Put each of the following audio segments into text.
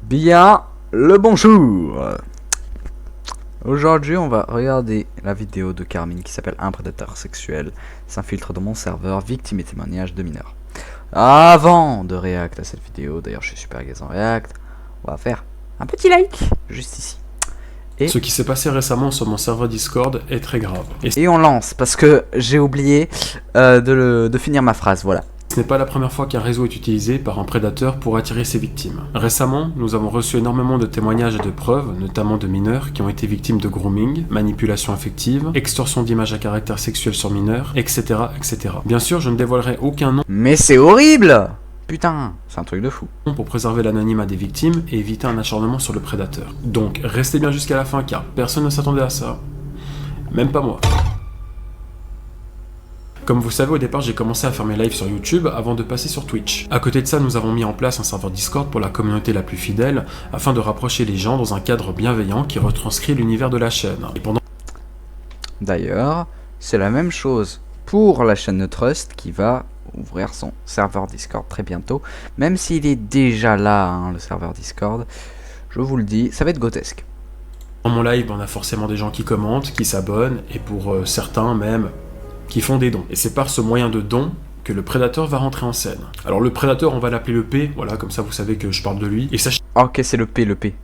Bien le bonjour. Aujourd'hui on va regarder la vidéo de Carmine qui s'appelle Un prédateur sexuel s'infiltre dans mon serveur, victime et témoignage de mineurs. Avant de réacter à cette vidéo, d'ailleurs je suis super gaze en React, on va faire un petit like juste ici. Et ce qui s'est passé récemment sur mon serveur Discord est très grave. Et on lance parce que j'ai oublié de finir ma phrase, voilà. Ce n'est pas la première fois qu'un réseau est utilisé par un prédateur pour attirer ses victimes. Récemment, nous avons reçu énormément de témoignages et de preuves, notamment de mineurs qui ont été victimes de grooming, manipulation affective, extorsion d'images à caractère sexuel sur mineurs, etc., etc. Bien sûr, je ne dévoilerai aucun nom. Mais c'est horrible! Putain, c'est un truc de fou. Pour préserver l'anonymat des victimes et éviter un acharnement sur le prédateur. Donc, restez bien jusqu'à la fin car personne ne s'attendait à ça. Même pas moi. Comme vous savez, au départ, j'ai commencé à faire mes lives sur YouTube avant de passer sur Twitch. À côté de ça, nous avons mis en place un serveur Discord pour la communauté la plus fidèle, afin de rapprocher les gens dans un cadre bienveillant qui retranscrit l'univers de la chaîne. Et pendant... D'ailleurs, c'est la même chose pour la chaîne de Trust qui va ouvrir son serveur Discord très bientôt. Même s'il est déjà là, hein, le serveur Discord, je vous le dis, ça va être grotesque. Dans mon live, on a forcément des gens qui commentent, qui s'abonnent, et pour certains même... qui font des dons. Et c'est par ce moyen de don que le prédateur va rentrer en scène. Alors le prédateur, on va l'appeler le P, voilà, comme ça vous savez que je parle de lui. Et sachez... Ok, c'est le P.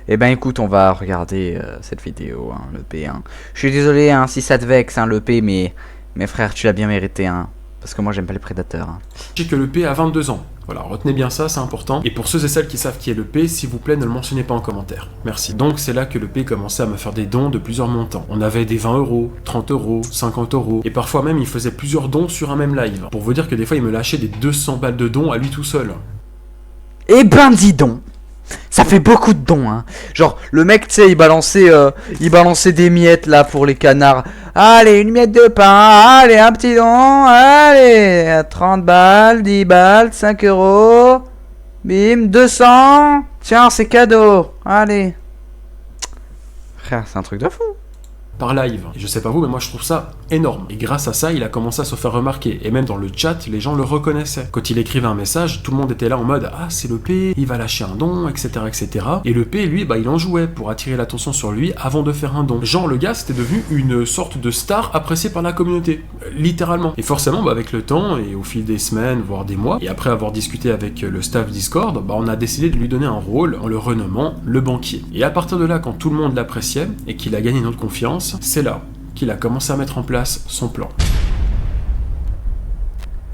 Eh ben écoute, on va regarder cette vidéo, hein, le P. Hein. Je suis désolé hein, si ça te vexe, hein, le P, mais frère, tu l'as bien mérité, hein, parce que moi j'aime pas les prédateurs. Hein. Sachez que le P a 22 ans. Voilà, retenez bien ça, c'est important. Et pour ceux et celles qui savent qui est le P, s'il vous plaît, ne le mentionnez pas en commentaire. Merci. Donc c'est là que le P commençait à me faire des dons de plusieurs montants. On avait des 20 €, 30 €, 50 €, et parfois même il faisait plusieurs dons sur un même live. Pour vous dire que des fois il me lâchait des 200 balles de dons à lui tout seul. Eh ben dis donc, ça fait beaucoup de dons, hein. Genre, le mec, tu sais, il balançait des miettes, là, pour les canards. Allez, une miette de pain, allez, un petit don, allez, 30 balles, 10 balles, 5 €, bim, 200, tiens, c'est cadeau, allez. Frère, c'est un truc de fou. Par live. Et je sais pas vous, mais moi je trouve ça énorme. Et grâce à ça, il a commencé à se faire remarquer. Et même dans le chat, les gens le reconnaissaient. Quand il écrivait un message, tout le monde était là en mode « Ah, c'est le P, il va lâcher un don, etc. etc. » Et le P, lui, bah il en jouait pour attirer l'attention sur lui avant de faire un don. Genre, le gars, c'était devenu une sorte de star appréciée par la communauté. Littéralement. Et forcément, bah, avec le temps, et au fil des semaines, voire des mois, et après avoir discuté avec le staff Discord, bah on a décidé de lui donner un rôle en le renommant le banquier. Et à partir de là, quand tout le monde l'appréciait, et qu'il a gagné notre confiance, c'est là qu'il a commencé à mettre en place son plan.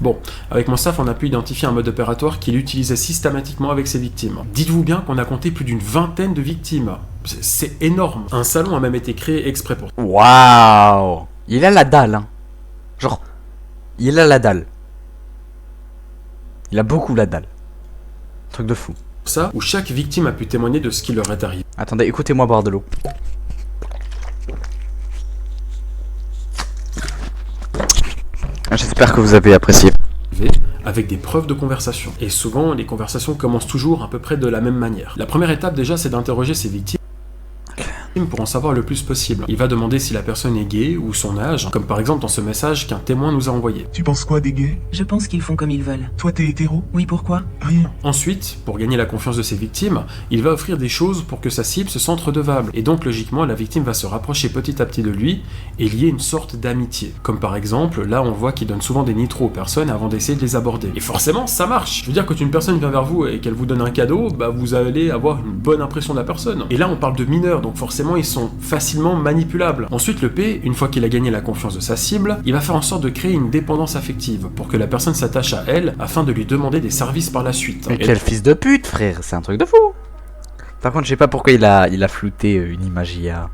Bon, avec mon staff, on a pu identifier un mode opératoire qu'il utilisait systématiquement avec ses victimes. Dites-vous bien qu'on a compté plus d'une vingtaine de victimes. C'est énorme. Un salon a même été créé exprès pour... Waouh! Il a la dalle, hein. Genre, il a la dalle. Il a beaucoup la dalle. Truc de fou. Ça, où chaque victime a pu témoigner de ce qui leur est arrivé. Attendez, écoutez-moi boire de l'eau. J'espère que vous avez apprécié. Avec des preuves de conversation. Et souvent, les conversations commencent toujours à peu près de la même manière. La première étape déjà, c'est d'interroger ses victimes pour en savoir le plus possible. Il va demander si la personne est gay ou son âge, comme par exemple dans ce message qu'un témoin nous a envoyé. Tu penses quoi des gays? Je pense qu'ils font comme ils veulent. Toi t'es hétéro? Oui, pourquoi? Rien. Ensuite, pour gagner la confiance de ses victimes, il va offrir des choses pour que sa cible se sente redevable. Et donc logiquement, la victime va se rapprocher petit à petit de lui et lier une sorte d'amitié. Comme par exemple, là on voit qu'il donne souvent des nitros aux personnes avant d'essayer de les aborder. Et forcément, ça marche. Je veux dire, quand une personne vient vers vous et qu'elle vous donne un cadeau, bah vous allez avoir une bonne impression de la personne. Et là on parle de mineurs, donc forcément ils sont facilement manipulables. Ensuite, le P, une fois qu'il a gagné la confiance de sa cible, il va faire en sorte de créer une dépendance affective pour que la personne s'attache à elle afin de lui demander des services par la suite. Mais quel fils de pute, frère, c'est un truc de fou. Par contre, je sais pas pourquoi il a flouté une image IA,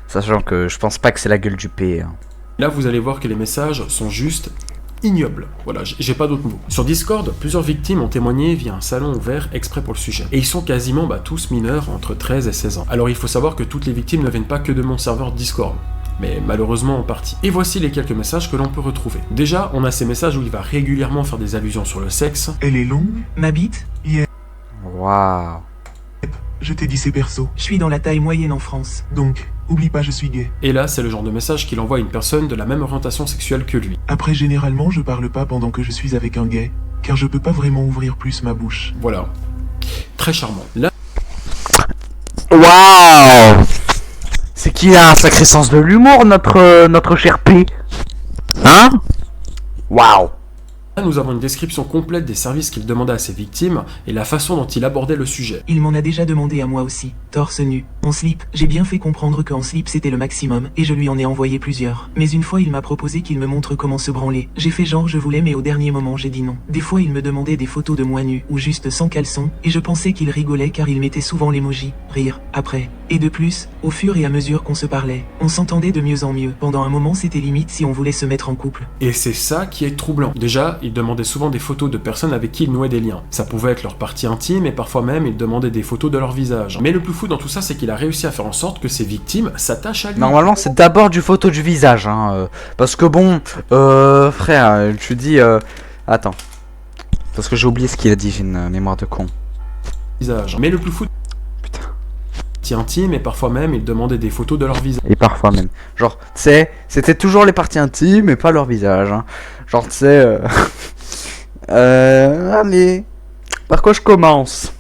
sachant que je pense pas que c'est la gueule du P. Hein. Là, vous allez voir que les messages sont juste ignobles. Voilà, j'ai pas d'autres mots. Sur Discord, plusieurs victimes ont témoigné via un salon ouvert exprès pour le sujet. Et ils sont quasiment tous mineurs entre 13 et 16 ans. Alors il faut savoir que toutes les victimes ne viennent pas que de mon serveur Discord, mais malheureusement en partie. Et voici les quelques messages que l'on peut retrouver. Déjà, on a ces messages où il va régulièrement faire des allusions sur le sexe. Elle est longue? Ma bite? Yeah. Waouh. Je t'ai dit c'est perso. Je suis dans la taille moyenne en France. Donc, oublie pas je suis gay. Et là, c'est le genre de message qu'il envoie à une personne de la même orientation sexuelle que lui. Après généralement je parle pas pendant que je suis avec un gay. car je peux pas vraiment ouvrir plus ma bouche. Voilà. Très charmant. Là, Waouh! C'est qu'il a un sacré sens de l'humour, notre cher P. Hein? Waouh! nous avons une description complète des services qu'il demandait à ses victimes et la façon dont il abordait le sujet. Il m'en a déjà demandé à moi aussi. Torse nu, en slip. J'ai bien fait comprendre qu'en slip c'était le maximum, et je lui en ai envoyé plusieurs. Mais une fois il m'a proposé qu'il me montre comment se branler. J'ai fait genre je voulais, mais au dernier moment j'ai dit non. Des fois il me demandait des photos de moi nu, ou juste sans caleçon, et je pensais qu'il rigolait car il mettait souvent l'emoji, rire, après. Et de plus, au fur et à mesure qu'on se parlait, on s'entendait de mieux en mieux. Pendant un moment c'était limite si on voulait se mettre en couple. Et c'est ça qui est troublant. Déjà, il demandait souvent des photos de personnes avec qui il nouait des liens. Ça pouvait être leur partie intime et parfois même il demandait des photos de leur visage. Mais le plus fou dans tout ça, c'est qu'il a réussi à faire en sorte que ses victimes s'attachent à lui. Normalement, c'est d'abord du photo du visage, hein. Parce que bon, frère, je te dis, attends. Parce que j'ai oublié ce qu'il a dit, j'ai une mémoire de con. Visage. Mais le plus fou, Putain. partie intime et parfois même il demandait des photos de leur visage. Et parfois même. Genre, tu sais, c'était toujours les parties intimes et pas leur visage, hein. Genre, tu sais, allez. Par quoi je commence?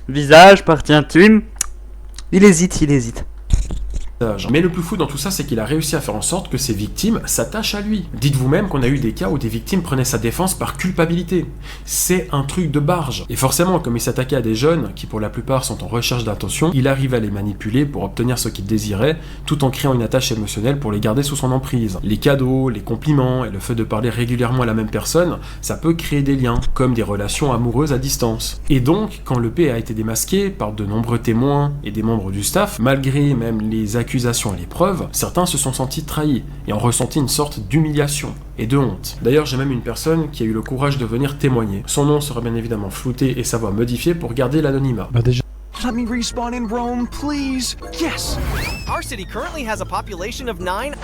Visage, partie intime. Il hésite. Mais le plus fou dans tout ça, c'est qu'il a réussi à faire en sorte que ses victimes s'attachent à lui. Dites-vous même qu'on a eu des cas où des victimes prenaient sa défense par culpabilité. C'est un truc de barge. Et forcément, comme il s'attaquait à des jeunes, qui pour la plupart sont en recherche d'attention, il arrivait à les manipuler pour obtenir ce qu'il désirait, tout en créant une attache émotionnelle pour les garder sous son emprise. Les cadeaux, les compliments et le fait de parler régulièrement à la même personne, ça peut créer des liens, comme des relations amoureuses à distance. Et donc, quand le P a été démasqué par de nombreux témoins et des membres du staff, malgré même les accusations et les preuves, certains se sont sentis trahis et ont ressenti une sorte d'humiliation et de honte. D'ailleurs, j'ai même une personne qui a eu le courage de venir témoigner. Son nom sera bien évidemment flouté et sa voix modifiée pour garder l'anonymat. Déjà, Let me respawn in Rome, please. Yes. Our city currently has a population of 9.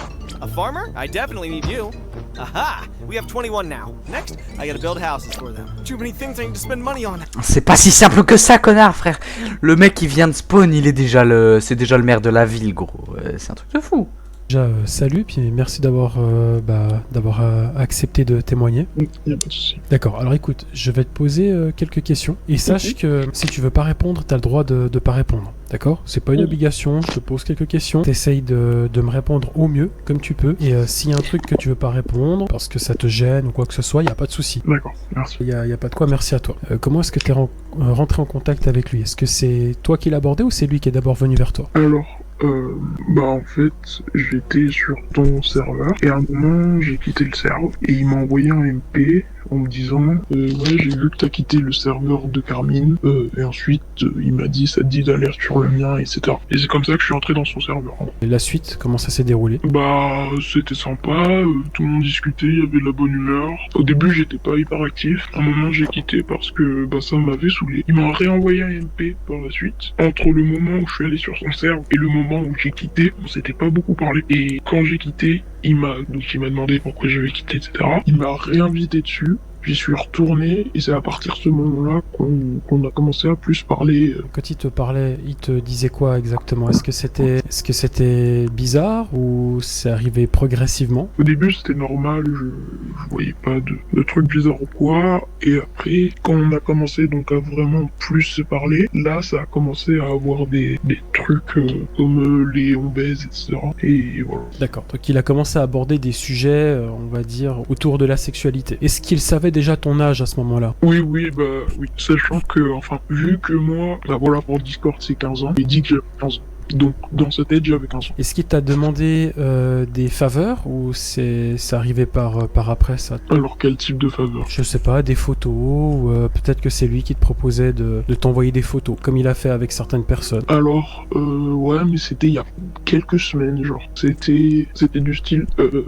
A farmer? I definitely need you. Aha! We have 21 now. Next, I gotta build houses for them. Too many things I need to spend money on. C'est pas si simple que ça, connard, frère. Le mec qui vient de spawn, c'est déjà le maire de la ville, gros. C'est un truc de fou. salut, puis merci d'avoir accepté de témoigner. Y a pas de souci. D'accord, alors écoute, je vais te poser quelques questions. Et sache que si tu veux pas répondre, t'as le droit de pas répondre. D'accord? C'est pas une obligation, je te pose quelques questions. T'essayes de me répondre au mieux, comme tu peux. Et s'il y a un truc que tu veux pas répondre, parce que ça te gêne ou quoi que ce soit, y a pas de souci. D'accord, merci. Y a pas de quoi, merci à toi. Comment est-ce que t'es rentré en contact avec lui? Est-ce que c'est toi qui l'as abordé ou c'est lui qui est d'abord venu vers toi? Alors, en fait, j'étais sur ton serveur et à un moment j'ai quitté le serveur et il m'a envoyé un MP en me disant ouais, j'ai vu que t'as quitté le serveur de Carmine et ensuite il m'a dit ça te dit d'aller sur le mien, etc. Et c'est comme ça que je suis entré dans son serveur. Et la suite, comment ça s'est déroulé? C'était sympa, tout le monde discutait, il y avait de la bonne humeur. Au début j'étais pas hyper actif, à un moment j'ai quitté parce que ça m'avait saoulé. Il m'a réenvoyé un MP par la suite. Entre le moment où je suis allé sur son serveur et le moment où j'ai quitté, on s'était pas beaucoup parlé. Et quand j'ai quitté, il m'a demandé pourquoi j'avais quitté, etc. Il m'a réinvité dessus. J'y suis retourné et c'est à partir de ce moment-là qu'on a commencé à plus parler. Quand il te parlait, il te disait quoi exactement? Est-ce que c'était bizarre ou c'est arrivé progressivement? Au début c'était normal, je voyais pas de trucs bizarres ou quoi. Et après, quand on a commencé donc à vraiment plus se parler, là ça a commencé à avoir des trucs comme les on baise, etc. Et voilà. D'accord, donc il a commencé à aborder des sujets, on va dire, autour de la sexualité. Est-ce qu'il savait déjà ton âge à ce moment-là? Oui, sachant que, vu que moi, pour Discord c'est 15 ans, il dit que j'ai 15 ans. Donc, dans sa tête, j'avais 15 ans. Est-ce qu'il t'a demandé des faveurs ou c'est arrivé par après ça? Alors, quel type de faveur? Je sais pas, des photos ou peut-être que c'est lui qui te proposait de t'envoyer des photos, comme il a fait avec certaines personnes. Alors, ouais, mais c'était il y a quelques semaines, genre. C'était du style,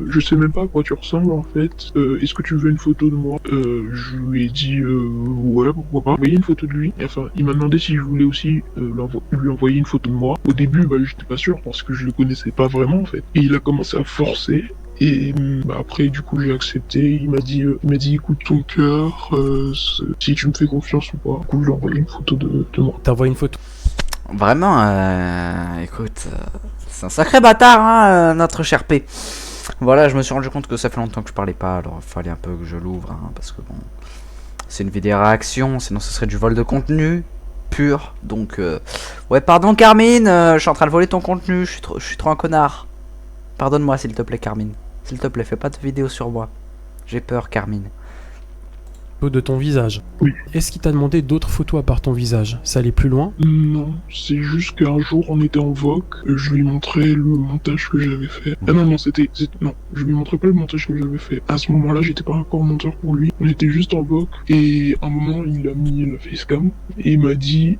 je sais même pas à quoi tu ressembles, en fait. Est-ce que tu veux une photo de moi? Je lui ai dit, ouais, pourquoi pas. Envoyer une photo de lui. Enfin, il m'a demandé si je voulais aussi lui envoyer une photo de moi. Au début, j'étais pas sûr parce que je le connaissais pas vraiment en fait. Et il a commencé à forcer. Et après, du coup, j'ai accepté. Il m'a dit écoute ton cœur, si tu me fais confiance ou pas. Du coup, je lui ai envoyé une photo de moi. T'as envoyé une photo? Vraiment, écoute, c'est un sacré bâtard, hein, notre cher P. Voilà, je me suis rendu compte que ça fait longtemps que je parlais pas, alors il fallait un peu que je l'ouvre, hein, parce que bon... C'est une vidéo réaction, sinon ce serait du vol de contenu pur. Donc, ouais, pardon Carmine, je suis en train de voler ton contenu, je suis trop un connard. Pardonne-moi s'il te plaît Carmine. S'il te plaît, fais pas de vidéo sur moi. J'ai peur Carmine. De ton visage. Oui. Est-ce qu'il t'a demandé d'autres photos à part ton visage? Ça allait plus loin? Non, c'est juste qu'un jour on était en VOC, je lui montrais le montage que j'avais fait. Ah non, non, je lui montrais pas le montage que j'avais fait. À ce moment-là, j'étais pas encore monteur pour lui, on était juste en VOC, et à un moment il a mis la facecam, et il m'a dit,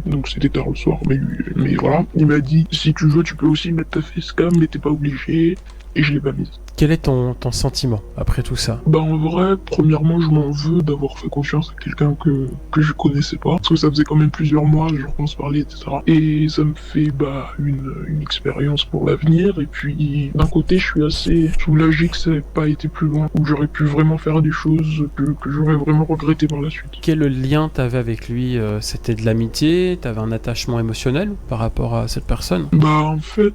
donc c'était tard le soir, mais voilà, il m'a dit, si tu veux tu peux aussi mettre ta facecam, mais t'es pas obligé, et je l'ai pas mise. Quel est ton sentiment après tout ça? Bah en vrai, premièrement, je m'en veux d'avoir fait confiance à quelqu'un que je connaissais pas, parce que ça faisait quand même plusieurs mois, genre qu'on se parlait, etc. Et ça me fait une expérience pour l'avenir, et puis d'un côté, je suis assez soulagé que ça n'ait pas été plus loin, où j'aurais pu vraiment faire des choses que j'aurais vraiment regretté par la suite. Quel lien t'avais avec lui? C'était de l'amitié? T'avais un attachement émotionnel par rapport à cette personne? Bah en fait,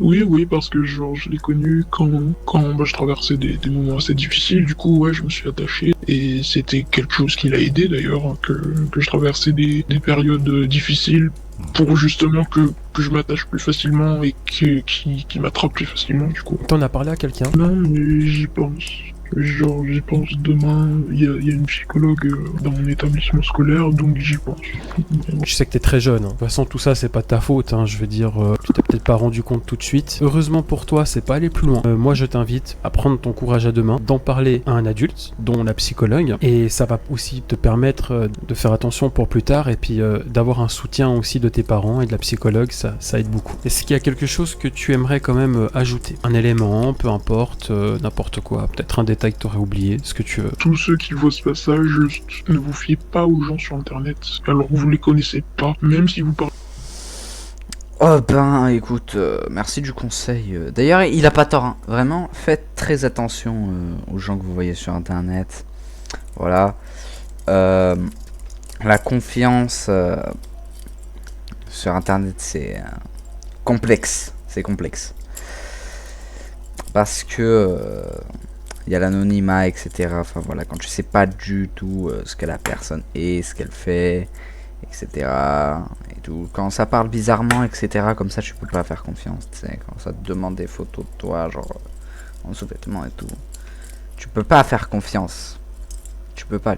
oui, parce que genre je l'ai connu quand je traversais des moments assez difficiles, du coup ouais je me suis attaché et c'était quelque chose qui l'a aidé d'ailleurs, que je traversais des périodes difficiles pour justement que je m'attache plus facilement et qui m'attrape plus facilement du coup. T'en as parlé à quelqu'un? Non mais j'y pense. Genre j'y pense demain, il y a une psychologue dans mon établissement scolaire, donc j'y pense. Je sais que t'es très jeune, hein. De toute façon tout ça c'est pas de ta faute, hein. Je veux dire, tu t'es peut-être pas rendu compte tout de suite. Heureusement pour toi, c'est pas aller plus loin. Moi je t'invite à prendre ton courage à deux mains, d'en parler à un adulte, dont la psychologue, et ça va aussi te permettre de faire attention pour plus tard, et puis d'avoir un soutien aussi de tes parents et de la psychologue, ça aide beaucoup. Est-ce qu'il y a quelque chose que tu aimerais quand même ajouter? Un élément, peu importe, n'importe quoi, peut-être un détail que t'aurais oublié, ce que tu veux. Tous ceux qui voient ce passage, juste ne vous fiez pas aux gens sur internet, alors vous les connaissez pas, même si vous parlez. Oh ben écoute, merci du conseil. D'ailleurs il a pas tort, hein. Vraiment faites très attention aux gens que vous voyez sur internet. Voilà. La confiance sur internet c'est complexe. C'est complexe. Parce que il y a l'anonymat, etc. Enfin voilà, quand tu sais pas du tout ce que la personne est, ce qu'elle fait, etc. Et tout. Quand ça parle bizarrement, etc. Comme ça, tu peux pas faire confiance. Tu sais, quand ça te demande des photos de toi, genre en sous-vêtements et tout, tu peux pas faire confiance. Tu peux pas.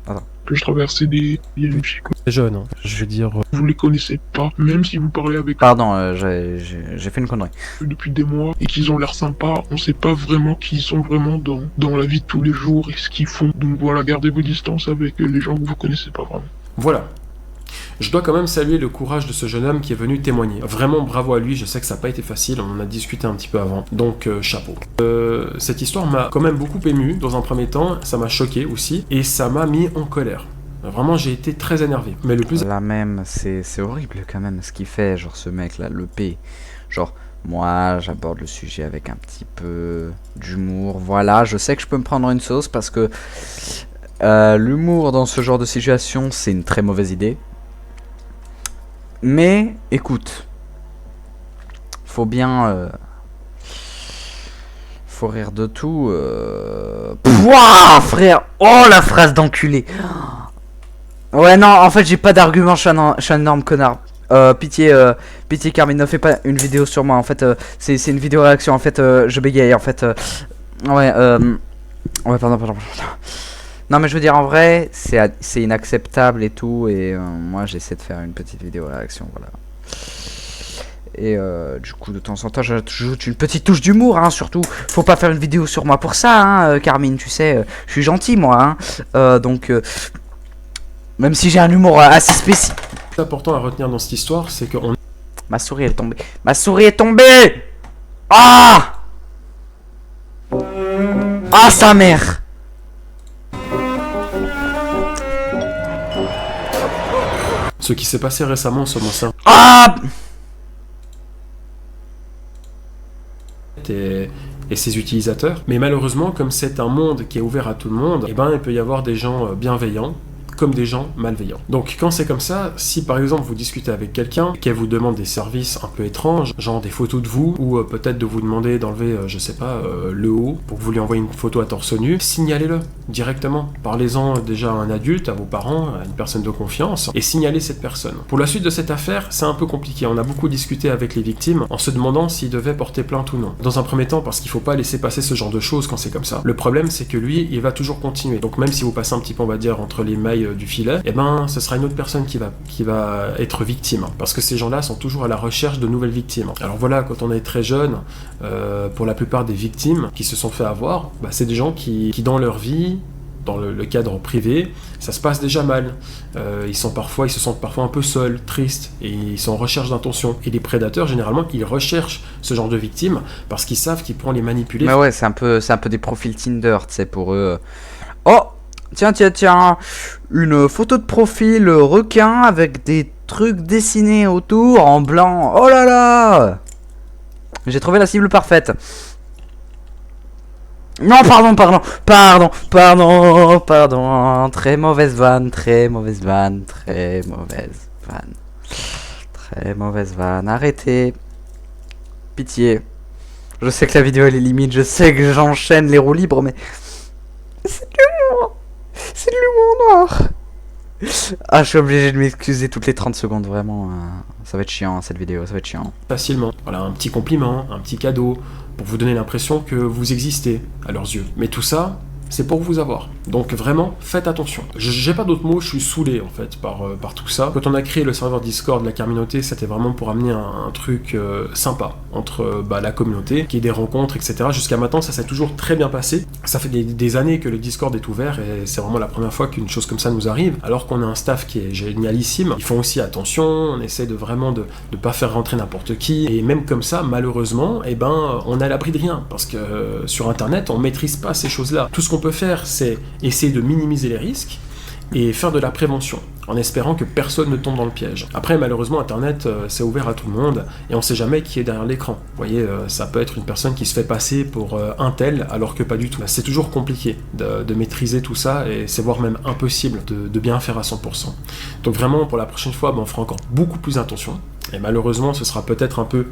Attends. Que je traversais il y a une psychologue. C'est jeune, hein. Je veux dire. Vous les connaissez pas, même si vous parlez avec Pardon, j'ai fait une connerie. eux depuis des mois et qu'ils ont l'air sympas, on sait pas vraiment qui ils sont vraiment dans la vie de tous les jours et ce qu'ils font. Donc voilà, gardez vos distances avec les gens que vous connaissez pas vraiment. Voilà. Je dois quand même saluer le courage de ce jeune homme qui est venu témoigner. Vraiment bravo à lui, je sais que ça n'a pas été facile, on en a discuté un petit peu avant, donc chapeau. Cette histoire m'a quand même beaucoup ému dans un premier temps, ça m'a choqué aussi, et ça m'a mis en colère. Vraiment, j'ai été très énervé. Mais le plus... Là même, c'est horrible quand même ce qu'il fait, genre ce mec là, le P. Genre, moi j'aborde le sujet avec un petit peu d'humour. Voilà, je sais que je peux me prendre une sauce parce que l'humour dans ce genre de situation, c'est une très mauvaise idée. Mais, écoute, faut bien... faut rire de tout. Pouah, frère. Oh, la phrase d'enculé. Ouais, non, en fait, j'ai pas d'argument, je suis un énorme connard. Pitié Carmine, ne fais pas une vidéo sur moi. En fait, c'est une vidéo réaction. En fait, je bégaye. En fait, ouais, pardon. Non, mais je veux dire, en vrai, c'est inacceptable et tout. Et moi, j'essaie de faire une petite vidéo réaction, voilà. Et du coup, de temps en temps, j'ajoute une petite touche d'humour, hein, surtout. Faut pas faire une vidéo sur moi pour ça, hein, Carmine, tu sais. Je suis gentil, moi, hein. Donc, même si j'ai un humour assez spécifique. Le plus important à retenir dans cette histoire, c'est qu'on... Ma souris est tombée. Ma souris est tombée. Ah! Ah, sa mère! Ce qui s'est passé récemment sur mon serveur et ses utilisateurs. Mais malheureusement, comme c'est un monde qui est ouvert à tout le monde, eh ben, il peut y avoir des gens bienveillants comme des gens malveillants. Donc quand c'est comme ça, si par exemple vous discutez avec quelqu'un, qu'elle vous demande des services un peu étranges, genre des photos de vous, ou peut-être de vous demander d'enlever, je sais pas, le haut, pour que vous lui envoyez une photo à torse nu, signalez-le directement. Parlez-en déjà à un adulte, à vos parents, à une personne de confiance, et signalez cette personne. Pour la suite de cette affaire, c'est un peu compliqué. On a beaucoup discuté avec les victimes en se demandant s'ils devaient porter plainte ou non. Dans un premier temps, parce qu'il faut pas laisser passer ce genre de choses quand c'est comme ça. Le problème, c'est que lui, il va toujours continuer. Donc même si vous passez un petit peu, on va dire, entre les mailles du filet, eh ben, ce sera une autre personne qui va être victime. Parce que ces gens-là sont toujours à la recherche de nouvelles victimes. Alors voilà, quand on est très jeune, pour la plupart des victimes qui se sont fait avoir, bah, c'est des gens qui dans leur vie, dans le cadre privé, ça se passe déjà mal. Ils se sentent parfois un peu seuls, tristes, et ils sont en recherche d'intention. Et les prédateurs, généralement, ils recherchent ce genre de victimes parce qu'ils savent qu'ils pourront les manipuler. Mais ouais, c'est un peu des profils Tinder, tu sais, pour eux. Oh, tiens, une photo de profil requin avec des trucs dessinés autour en blanc. Oh là là, j'ai trouvé la cible parfaite. Non, pardon. Très mauvaise vanne. Arrêtez. Pitié. Je sais que la vidéo elle est limite, je sais que j'enchaîne les roues libres, mais c'est de l'humour. C'est de l'humour noir. Ah, je suis obligé de m'excuser toutes les 30 secondes, vraiment. Ça va être chiant cette vidéo, ça va être chiant. Facilement. Voilà, un petit compliment, un petit cadeau, pour vous donner l'impression que vous existez à leurs yeux. Mais tout ça, c'est pour vous avoir. Donc vraiment, faites attention. J'ai pas d'autres mots, je suis saoulé en fait par tout ça. Quand on a créé le serveur Discord de la communauté, c'était vraiment pour amener un truc sympa entre la communauté, qu'il y ait des rencontres, etc. Jusqu'à maintenant, ça s'est toujours très bien passé. Ça fait des années que le Discord est ouvert et c'est vraiment la première fois qu'une chose comme ça nous arrive. Alors qu'on a un staff qui est génialissime, ils font aussi attention, on essaie de vraiment de pas faire rentrer n'importe qui. Et même comme ça, malheureusement, on est à l'abri de rien. Parce que sur Internet, on maîtrise pas ces choses-là. Tout ce qu'on peut faire, c'est essayer de minimiser les risques et faire de la prévention, en espérant que personne ne tombe dans le piège. Après, malheureusement, Internet, c'est ouvert à tout le monde, et on sait jamais qui est derrière l'écran. Vous voyez, ça peut être une personne qui se fait passer pour un tel, alors que pas du tout. C'est toujours compliqué de maîtriser tout ça, et c'est voire même impossible de bien faire à 100%. Donc vraiment, pour la prochaine fois, on fera encore beaucoup plus attention. Et malheureusement, ce sera peut-être un peu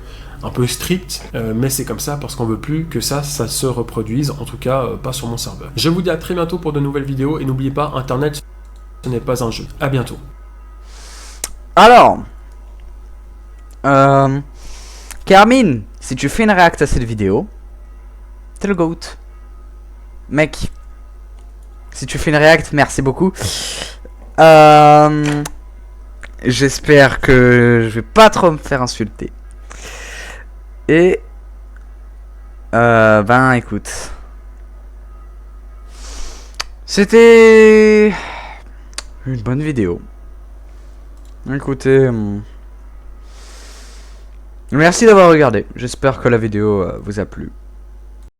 strict, mais c'est comme ça parce qu'on veut plus que ça se reproduise, en tout cas pas sur mon serveur. Je vous dis à très bientôt pour de nouvelles vidéos, et n'oubliez pas, Internet, ce n'est pas un jeu. À bientôt. Alors, Carmine, si tu fais une réact à cette vidéo, t'es le GOAT. Mec, si tu fais une réact, merci beaucoup. J'espère que je vais pas trop me faire insulter. Et écoute, c'était une bonne vidéo. Écoutez, merci d'avoir regardé. J'espère que la vidéo vous a plu.